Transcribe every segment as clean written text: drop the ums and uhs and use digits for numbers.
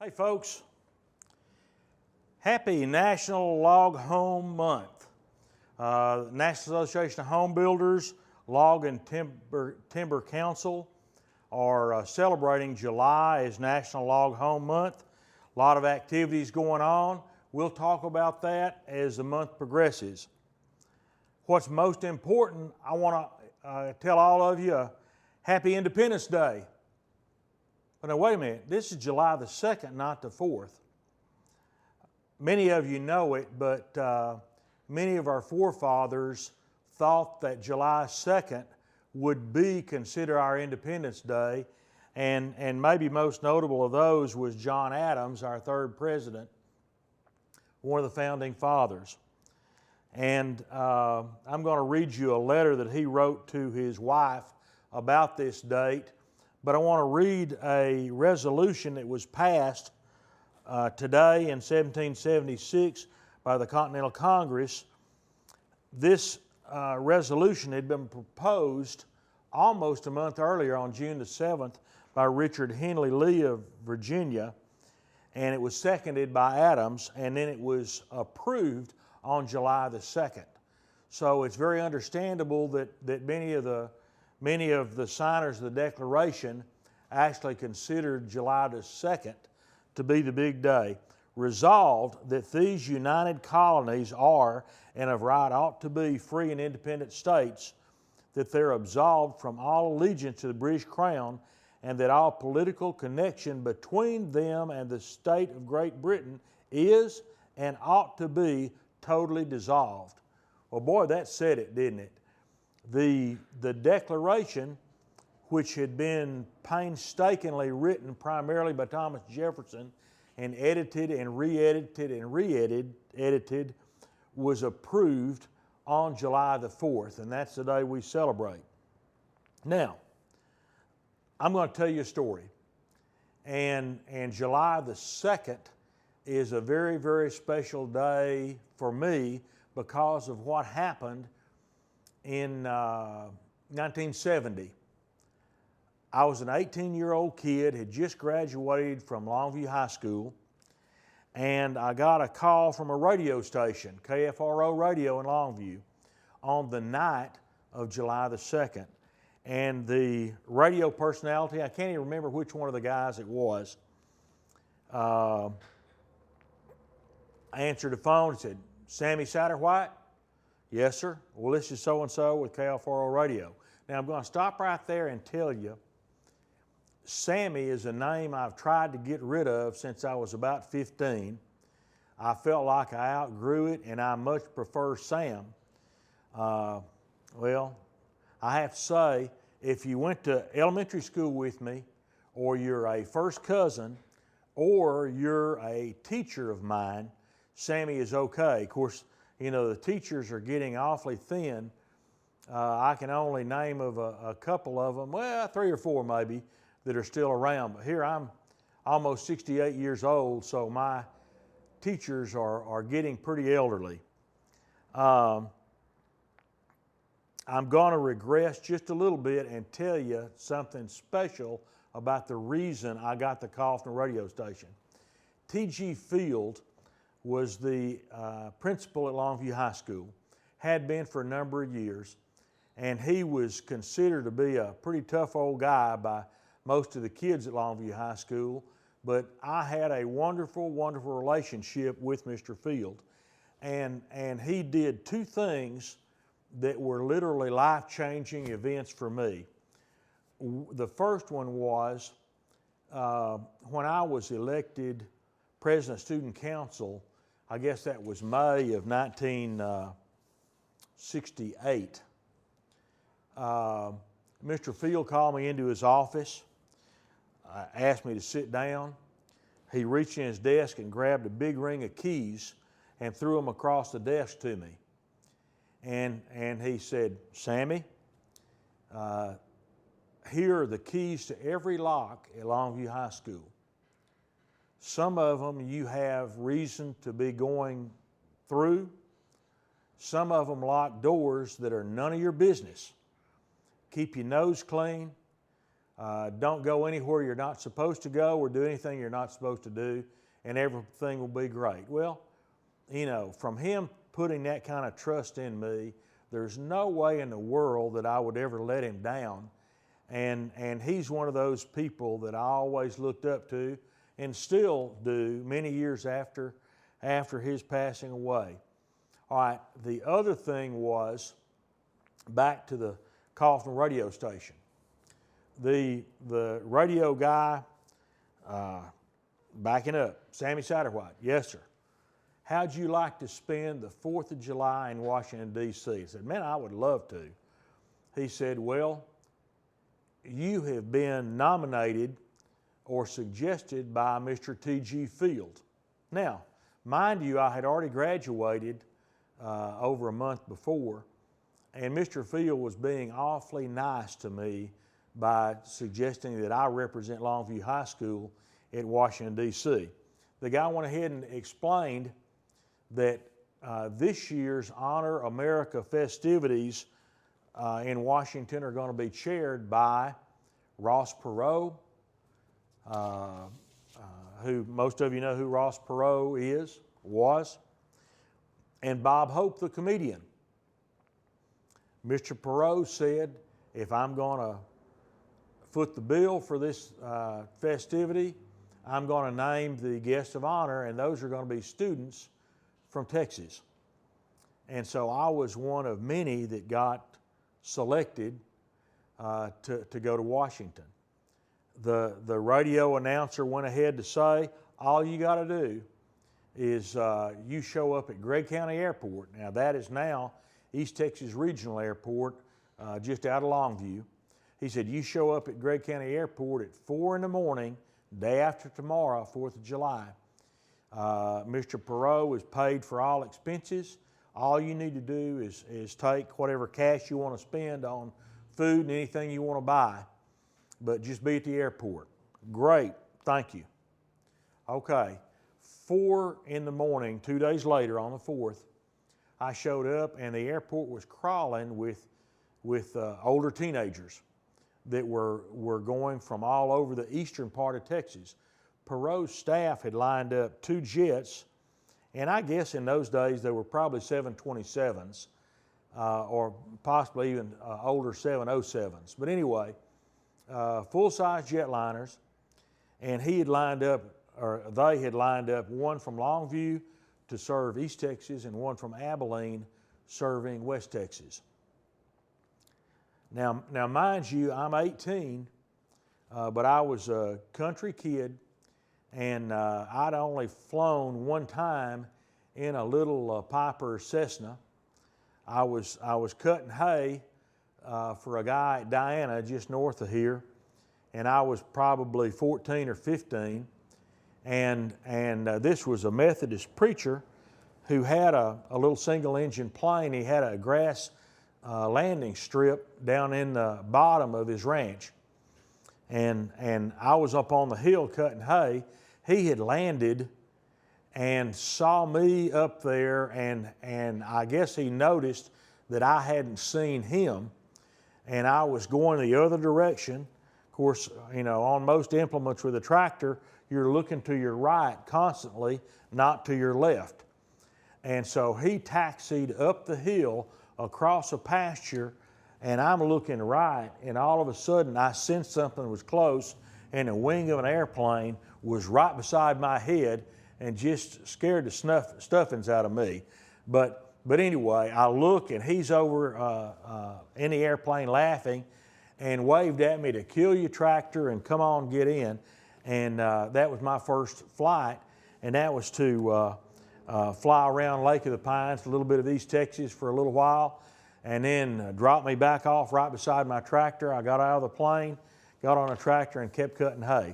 Hey folks, happy National Log Home Month. National Association of Home Builders, Log and Timber Council are celebrating July as National Log Home Month. A lot of activities going on. We'll talk about that as the month progresses. What's most important, I want to tell all of you Happy Independence Day. But now wait a minute, this is July the 2nd, not the 4th. Many of you know it, but many of our forefathers thought that July 2nd would be considered our Independence Day, and maybe most notable of those was John Adams, our third president, one of the founding fathers. And I'm going to read you a letter that he wrote to his wife about this date. But I want to read a resolution that was passed today in 1776 by the Continental Congress. This resolution had been proposed almost a month earlier on June the 7th by Richard Henley Lee of Virginia, and it was seconded by Adams, and then it was approved on July the 2nd. So it's very understandable that many of the signers of the Declaration actually considered July the 2nd to be the big day. Resolved that these united colonies are, and of right ought to be, free and independent states, that they're absolved from all allegiance to the British Crown, and that all political connection between them and the state of Great Britain is and ought to be totally dissolved. Well, boy, that said it, didn't it? The Declaration, which had been painstakingly written primarily by Thomas Jefferson and edited and re-edited and re-edited, was approved on July the 4th, and that's the day we celebrate. Now, I'm going to tell you a story, and July the 2nd is a very, very special day for me because of what happened in 1970. I was an 18-year-old kid, had just graduated from Longview High School, and I got a call from a radio station, KFRO Radio in Longview, on the night of July the 2nd. And the radio personality, I can't even remember which one of the guys it was, I answered the phone and said, "Sammy Satterwhite?" "Yes, sir." "Well, this is so-and-so with KFRO Radio." Now, I'm going to stop right there and tell you, Sammy is a name I've tried to get rid of since I was about 15. I felt like I outgrew it, and I much prefer Sam. Well, I have to say, if you went to elementary school with me, or you're a first cousin, or you're a teacher of mine, Sammy is okay. Of course, you know, the teachers are getting awfully thin. I can only name of a couple of them, well, 3 or 4 maybe, that are still around. But here I'm almost 68 years old, so my teachers are getting pretty elderly. I'm going to regress just a little bit and tell you something special about the reason I got the call from the radio station. T.G. Field was the principal at Longview High School, had been for a number of years, and he was considered to be a pretty tough old guy by most of the kids at Longview High School, but I had a wonderful, wonderful relationship with Mr. Field, and he did 2 things that were literally life-changing events for me. The first one was when I was elected President of Student Council, I guess that was May of 1968. Mr. Field called me into his office, asked me to sit down. He reached in his desk and grabbed a big ring of keys and threw them across the desk to me. And he said, "Sammy, here are the keys to every lock at Longview High School. Some of them you have reason to be going through. Some of them lock doors that are none of your business. Keep your nose clean. Don't go anywhere you're not supposed to go or do anything you're not supposed to do, and everything will be great. Well, you know, from him putting that kind of trust in me, there's no way in the world that I would ever let him down. And he's one of those people that I always looked up to and still do many years after his passing away. All right, the other thing was back to the Kaufman radio station. The radio guy, backing up, Sammy Satterwhite, yes, sir. How'd you like to spend the 4th of July in Washington, D.C.? I said, man, I would love to. He said, well, you have been nominated or suggested by Mr. T.G. Field. Now, mind you, I had already graduated over a month before, and Mr. Field was being awfully nice to me by suggesting that I represent Longview High School at Washington, D.C. The guy went ahead and explained that this year's Honor America festivities in Washington are going to be chaired by Ross Perot, who most of you know who Ross Perot was, and Bob Hope, the comedian. Mr. Perot said, if I'm going to foot the bill for this festivity, I'm going to name the guest of honor, and those are going to be students from Texas. And so I was one of many that got selected to go to Washington. The radio announcer went ahead to say, all you got to do is you show up at Gregg County Airport. Now that is now East Texas Regional Airport, just out of Longview. He said, you show up at Gregg County Airport at 4 in the morning, day after tomorrow, 4th of July. Mr. Perot is paid for all expenses. All you need to do is take whatever cash you want to spend on food and anything you want to buy, but just be at the airport. Great, thank you. Okay, 4 in the morning, 2 days later on the 4th, I showed up and the airport was crawling with older teenagers that were going from all over the eastern part of Texas. Perot's staff had lined up 2 jets, and I guess in those days they were probably 727s or possibly even older 707s. But anyway, full-size jetliners, and he had lined up, or they had lined up, one from Longview to serve East Texas and one from Abilene serving West Texas. Now mind you, I'm 18, but I was a country kid, and I'd only flown one time in a little Piper Cessna. I was cutting hay for a guy at Diana just north of here, and I was probably 14 or 15, and this was a Methodist preacher who had a little single-engine plane. He had a grass landing strip down in the bottom of his ranch, and I was up on the hill cutting hay. He had landed and saw me up there, and I guess he noticed that I hadn't seen him, and I was going the other direction. Of course, you know, on most implements with a tractor, you're looking to your right constantly, not to your left. And so he taxied up the hill across a pasture, and I'm looking right, and all of a sudden I sensed something was close, and the wing of an airplane was right beside my head and just scared the stuffings out of me. But anyway, I look, and he's over in the airplane laughing and waved at me to kill your tractor and come on, get in. And that was my first flight, and that was to fly around Lake of the Pines, a little bit of East Texas for a little while, and then drop me back off right beside my tractor. I got out of the plane, got on a tractor, and kept cutting hay.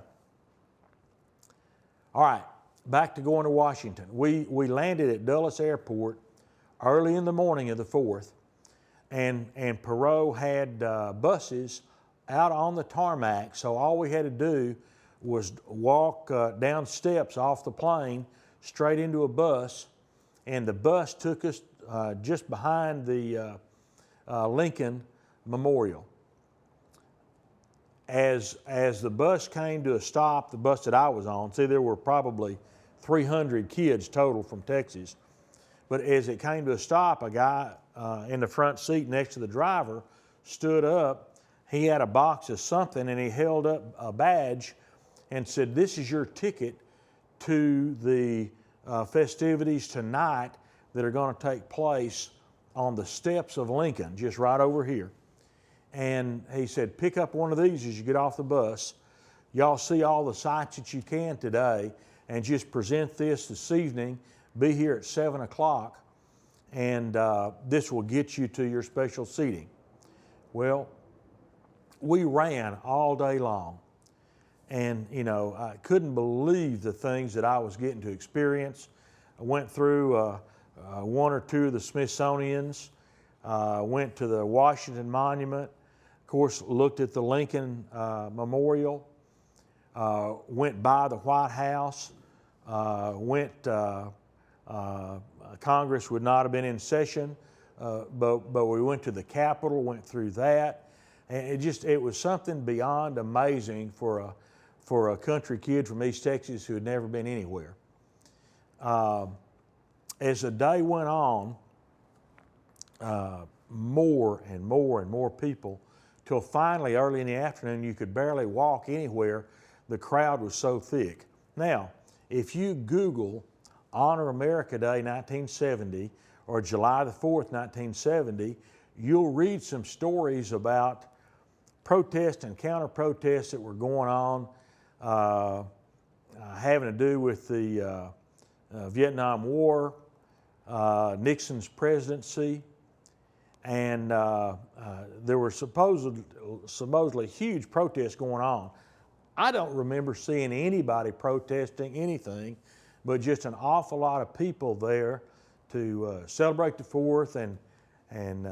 All right, back to going to Washington. We landed at Dulles Airport early in the morning of the 4th, and Perot had buses out on the tarmac, so all we had to do was walk down steps off the plane straight into a bus, and the bus took us just behind the Lincoln Memorial. as the bus came to a stop, the bus that I was on, see, there were probably 300 kids total from Texas. But as it came to a stop, a guy in the front seat next to the driver stood up. He had a box of something, and he held up a badge and said, "This is your ticket to the festivities tonight that are going to take place on the steps of Lincoln, just right over here." And he said, "Pick up one of these as you get off the bus. Y'all see all the sights that you can today, and just present this evening. Be here at 7 o'clock, and this will get you to your special seating." Well, we ran all day long, and I couldn't believe the things that I was getting to experience. I went through one or two of the Smithsonians, went to the Washington Monument, of course looked at the Lincoln Memorial, went by the White House, Congress would not have been in session, but we went to the Capitol, went through that, and it was something beyond amazing for a country kid from East Texas who had never been anywhere. As the day went on, more and more and more people, till finally early in the afternoon you could barely walk anywhere. The crowd was so thick. Now, if you Google Honor America Day 1970 or July the 4th, 1970, you'll read some stories about protests and counter-protests that were going on having to do with the Vietnam War, Nixon's presidency, and there were supposedly huge protests going on. I don't remember seeing anybody protesting anything, but just an awful lot of people there to celebrate the 4th and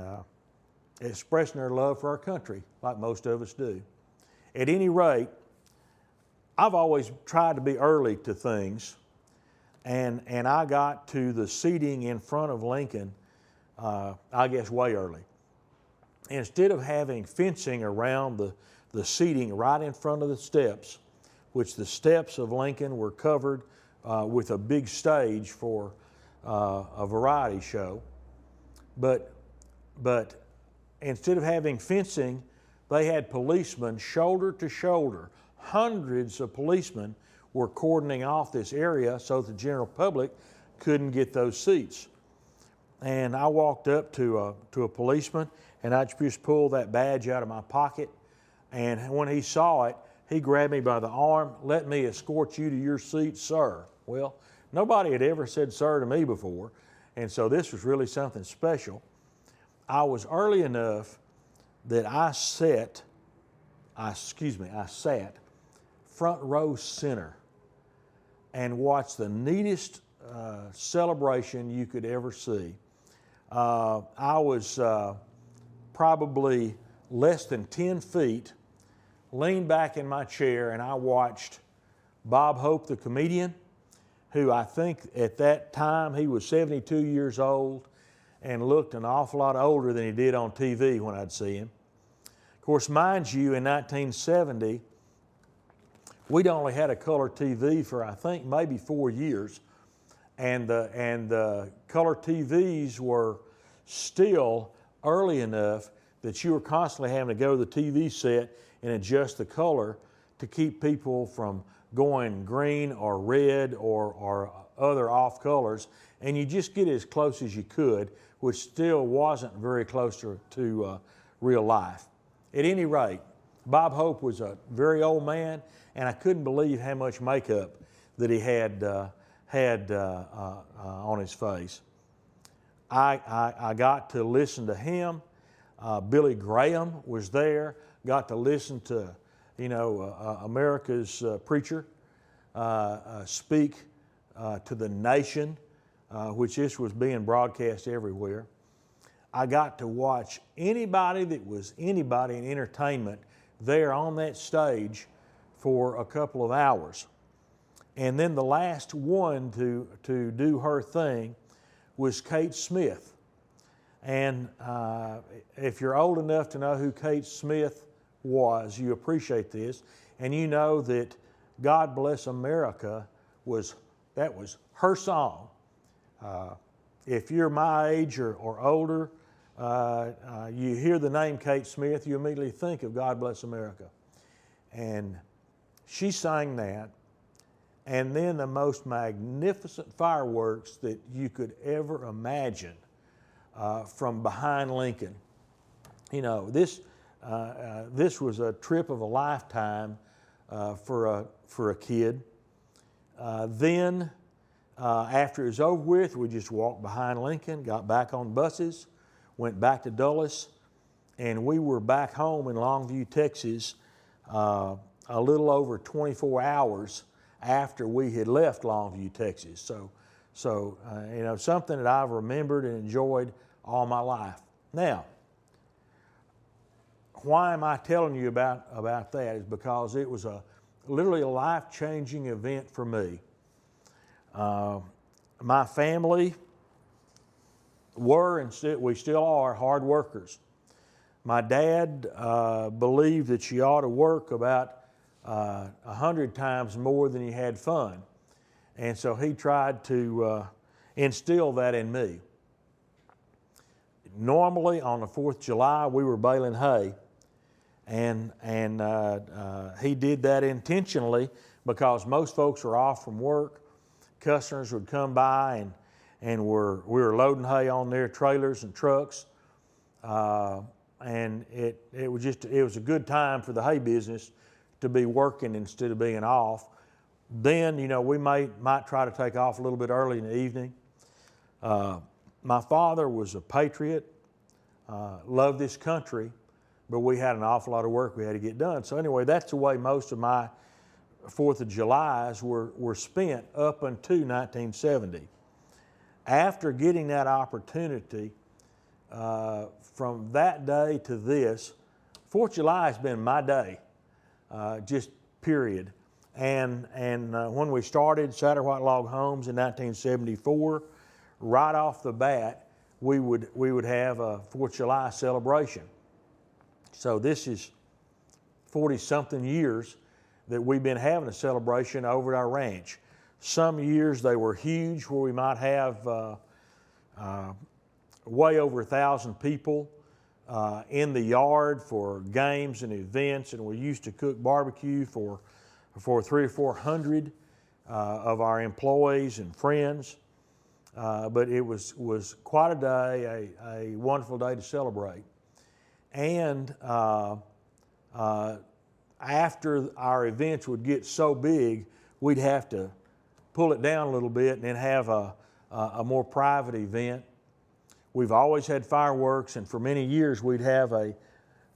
expressing their love for our country, like most of us do. At any rate, I've always tried to be early to things, and I got to the seating in front of Lincoln, I guess way early. Instead of having fencing around the seating right in front of the steps, which the steps of Lincoln were covered with a big stage for a variety show, but instead of having fencing, they had policemen shoulder to shoulder. Hundreds of policemen were cordoning off this area so the general public couldn't get those seats. And I walked up to a policeman, and I just pulled that badge out of my pocket. And when he saw it, he grabbed me by the arm. "Let me escort you to your seat, sir." Well, nobody had ever said sir to me before, and so this was really something special. I was early enough that I sat front row center and watched the neatest celebration you could ever see. I was probably less than 10 feet, leaned back in my chair, and I watched Bob Hope, the comedian, who I think at that time he was 72 years old and looked an awful lot older than he did on TV when I'd see him. Of course, mind you, in 1970, we'd only had a color TV for I think maybe 4 years, and the color TVs were still early enough that you were constantly having to go to the TV set and adjust the color to keep people from going green or red or other off colors, and you just get as close as you could, which still wasn't very close to real life. At any rate, Bob Hope was a very old man, and I couldn't believe how much makeup that he had on his face. I got to listen to him. Billy Graham was there. Got to listen to, America's preacher speak to the nation, which this was being broadcast everywhere. I got to watch anybody that was anybody in entertainment there on that stage for a couple of hours. And then the last one to do her thing was Kate Smith. And if you're old enough to know who Kate Smith was, you appreciate this, and you know that God Bless America was her song. If you're my age or older, you hear the name Kate Smith, you immediately think of God Bless America. And she sang that, and then the most magnificent fireworks that you could ever imagine from behind Lincoln. You know, this was a trip of a lifetime for a kid. Then, after it was over with, we just walked behind Lincoln, got back on buses, went back to Dulles, and we were back home in Longview, Texas, a little over 24 hours after we had left Longview, Texas. So you know, something that I've remembered and enjoyed all my life. Now, why am I telling you about that? Is because it was literally a life-changing event for me. My family were, and we still are, hard workers. My dad believed that you ought to work about 100 times more than you had fun. And so he tried to instill that in me. Normally on the 4th of July, we were baling hay. And he did that intentionally because most folks were off from work. Customers would come by and we were loading hay on their trailers and trucks. And it was a good time for the hay business to be working instead of being off. Then, you know, we might try to take off a little bit early in the evening. My father was a patriot, loved this country, but we had an awful lot of work we had to get done. So anyway, that's the way most of my 4th of Julys were spent up until 1970. After getting that opportunity, from that day to this, 4th of July has been my day, just period. And when we started Satterwhite Log Homes in 1974, right off the bat, we would have a 4th of July celebration. So this is 40-something years that we've been having a celebration over at our ranch. Some years they were huge, where we might have way over 1,000 people in the yard for games and events, and we used to cook barbecue for 300 or 400 of our employees and friends. But it was quite a day, a wonderful day to celebrate. And after our events would get so big, we'd have to pull it down a little bit and then have a more private event. We've always had fireworks, and for many years we'd have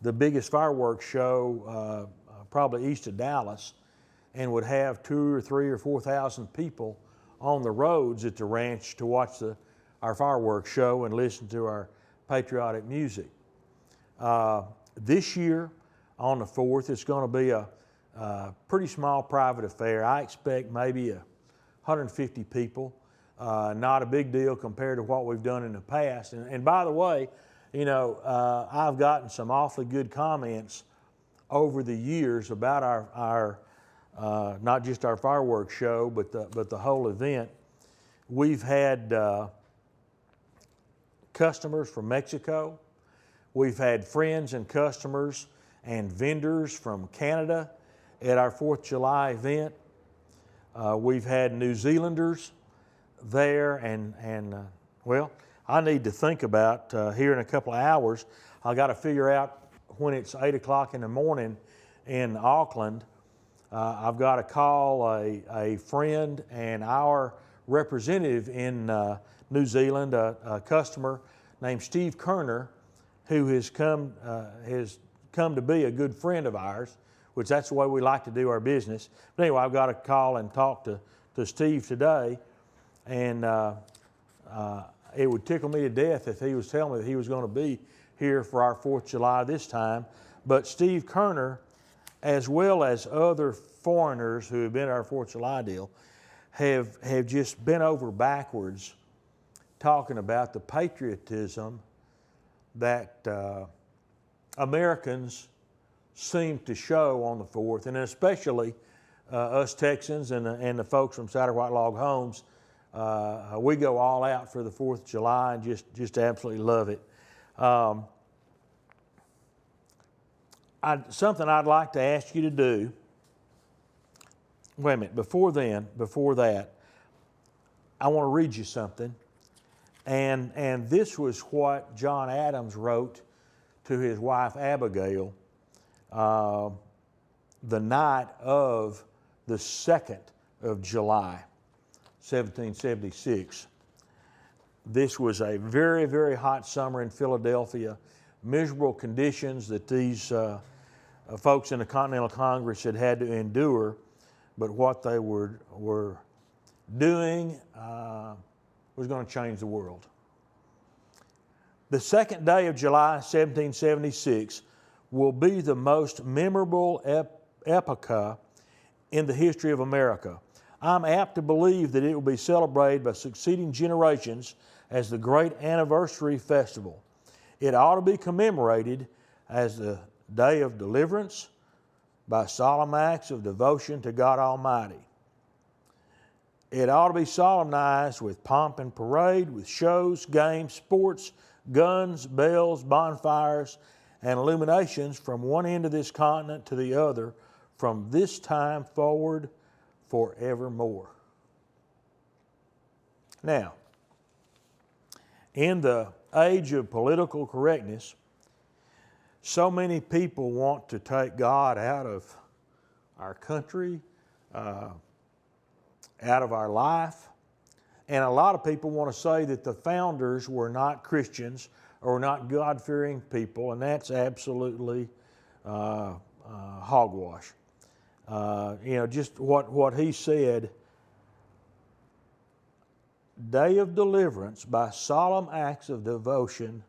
the biggest fireworks show probably east of Dallas, and would have 2,000 or 3,000 or 4,000 people on the roads at the ranch to watch our fireworks show and listen to our patriotic music. This year, on the 4th, it's going to be a pretty small private affair. I expect maybe 150 people. Not a big deal compared to what we've done in the past. And by the way, you know, I've gotten some awfully good comments over the years about our not just our fireworks show, but the whole event. We've had customers from Mexico. We've had friends and customers and vendors from Canada at our 4th of July event. We've had New Zealanders there, and well, I need to think about here in a couple of hours. I got to figure out when it's 8 o'clock in the morning in Auckland. I've got to call a friend and our representative in New Zealand, a customer named Steve Kerner, who has come to be a good friend of ours, which that's the way we like to do our business. But anyway, I've got to call and talk to Steve today, and it would tickle me to death if he was telling me that he was going to be here for our 4th of July this time. But Steve Kerner, as well as other foreigners who have been at our 4th of July deal, have just bent over backwards talking about the patriotism that Americans seem to show on the 4th, and especially us Texans and the folks from Satterwhite Log Homes. We go all out for the 4th of July and just absolutely love it. Something I'd like to ask you to do. Wait a minute, before that, I want to read you something. And this was what John Adams wrote to his wife Abigail the night of the 2nd of July, 1776. This was a very, very hot summer in Philadelphia. Miserable conditions that these folks in the Continental Congress had to endure, but what they were doing was going to change the world. The 2nd day of July, 1776, will be the most memorable epoch in the history of America. I'm apt to believe that it will be celebrated by succeeding generations as the great anniversary festival. It ought to be commemorated as the day of deliverance by solemn acts of devotion to God Almighty. It ought to be solemnized with pomp and parade, with shows, games, sports, guns, bells, bonfires, and illuminations from one end of this continent to the other, from this time forward forevermore. Now, in the age of political correctness, so many people want to take God out of our country, out of our life. And a lot of people want to say that the founders were not Christians or not God-fearing people, and that's absolutely hogwash. Just what he said, day of deliverance by solemn acts of devotion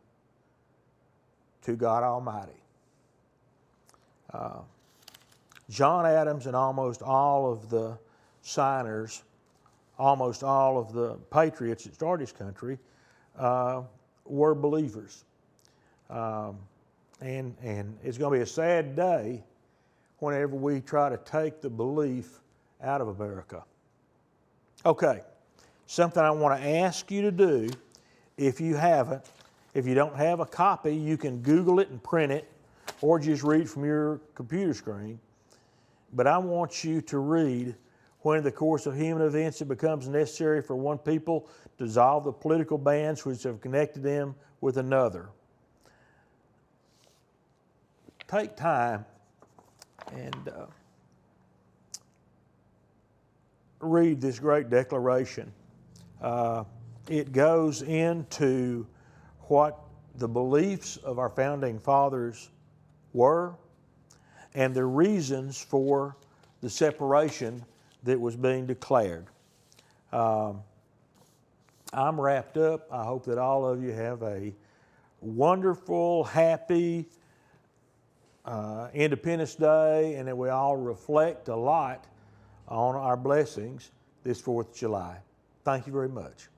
to God Almighty. John Adams and almost all of the signers, almost all of the patriots that started this country, were believers. And it's going to be a sad day whenever we try to take the belief out of America. Okay, something I want to ask you to do, if you don't have a copy, you can Google it and print it, or just read from your computer screen. But I want you to read, when in the course of human events it becomes necessary for one people to dissolve the political bands which have connected them with another. Take time and read this great declaration. It goes into what the beliefs of our founding fathers were and the reasons for the separation that was being declared. I'm wrapped up. I hope that all of you have a wonderful, happy Independence Day, and that we all reflect a lot on our blessings this 4th of July. Thank you very much.